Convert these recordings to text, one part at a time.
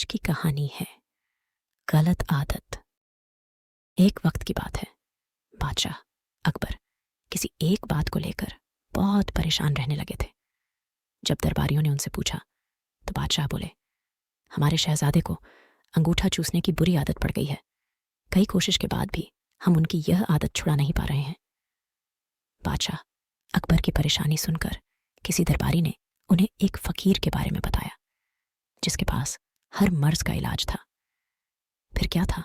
आज की कहानी है गलत आदत। एक वक्त की बात है। बादशाह अकबर किसी एक बात को लेकर बहुत परेशान रहने लगे थे। जब दरबारियों ने उनसे पूछा तो बादशाह बोले, हमारे शहजादे को अंगूठा चूसने की बुरी आदत पड़ गई है। कई कोशिश के बाद भी हम उनकी यह आदत छुड़ा नहीं पा रहे हैं। बादशाह अकबर की परेशानी सुनकर किसी दरबारी ने उन्हें एक फकीर के बारे में बताया, जिसके पास हर मर्ज का इलाज था। फिर क्या था,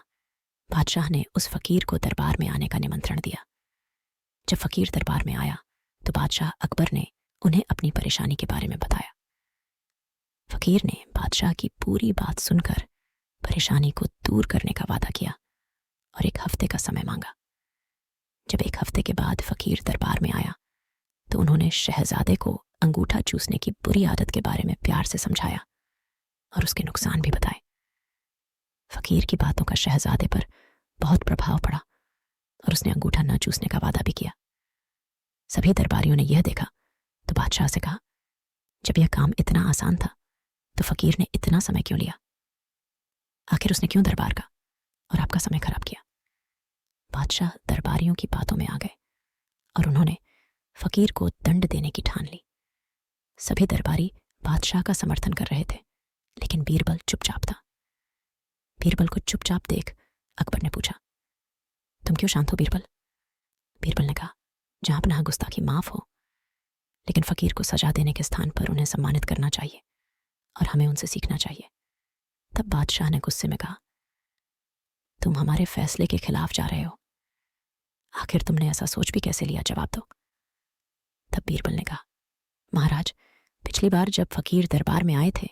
बादशाह ने उस फकीर को दरबार में आने का निमंत्रण दिया। जब फकीर दरबार में आया तो बादशाह अकबर ने उन्हें अपनी परेशानी के बारे में बताया। फकीर ने बादशाह की पूरी बात सुनकर परेशानी को दूर करने का वादा किया और 1 हफ्ते का समय मांगा। जब 1 हफ्ते के बाद फकीर दरबार में आया तो उन्होंने शहजादे को अंगूठा चूसने की बुरी आदत के बारे में प्यार से समझाया और उसके नुकसान भी बताए। फकीर की बातों का शहजादे पर बहुत प्रभाव पड़ा और उसने अंगूठा न चूसने का वादा भी किया। सभी दरबारियों ने यह देखा तो बादशाह से कहा, जब यह काम इतना आसान था तो फकीर ने इतना समय क्यों लिया? आखिर उसने क्यों दरबार का और आपका समय खराब किया? बादशाह दरबारियों की बातों में आ गए और उन्होंने फकीर को दंड देने की ठान ली। सभी दरबारी बादशाह का समर्थन कर रहे थे, लेकिन बीरबल चुपचाप था। बीरबल को चुपचाप देख अकबर ने पूछा, तुम क्यों शांत हो बीरबल? बीरबल ने कहा, जहां अपना गुस्ताखी माफ हो, लेकिन फकीर को सजा देने के स्थान पर उन्हें सम्मानित करना चाहिए और हमें उनसे सीखना चाहिए। तब बादशाह ने गुस्से में कहा, तुम हमारे फैसले के खिलाफ जा रहे हो। आखिर तुमने ऐसा सोच भी कैसे लिया? जवाब दो। तब बीरबल ने कहा, महाराज, पिछली बार जब फकीर दरबार में आए थे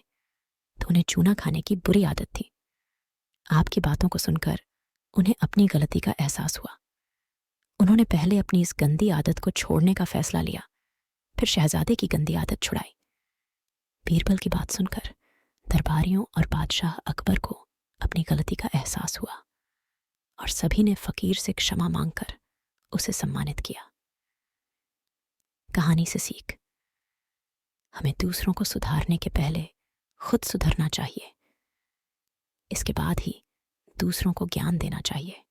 तो उन्हें चूना खाने की बुरी आदत थी। आपकी बातों को सुनकर उन्हें अपनी गलती का एहसास हुआ। उन्होंने पहले अपनी इस गंदी आदत को छोड़ने का फैसला लिया, फिर शहजादे की गंदी आदत छुड़ाई। बीरबल की बात सुनकर दरबारियों और बादशाह अकबर को अपनी गलती का एहसास हुआ और सभी ने फकीर से क्षमा मांगकर उसे सम्मानित किया। कहानी से सीख, हमें दूसरों को सुधारने के पहले खुद सुधरना चाहिए। इसके बाद ही दूसरों को ज्ञान देना चाहिए।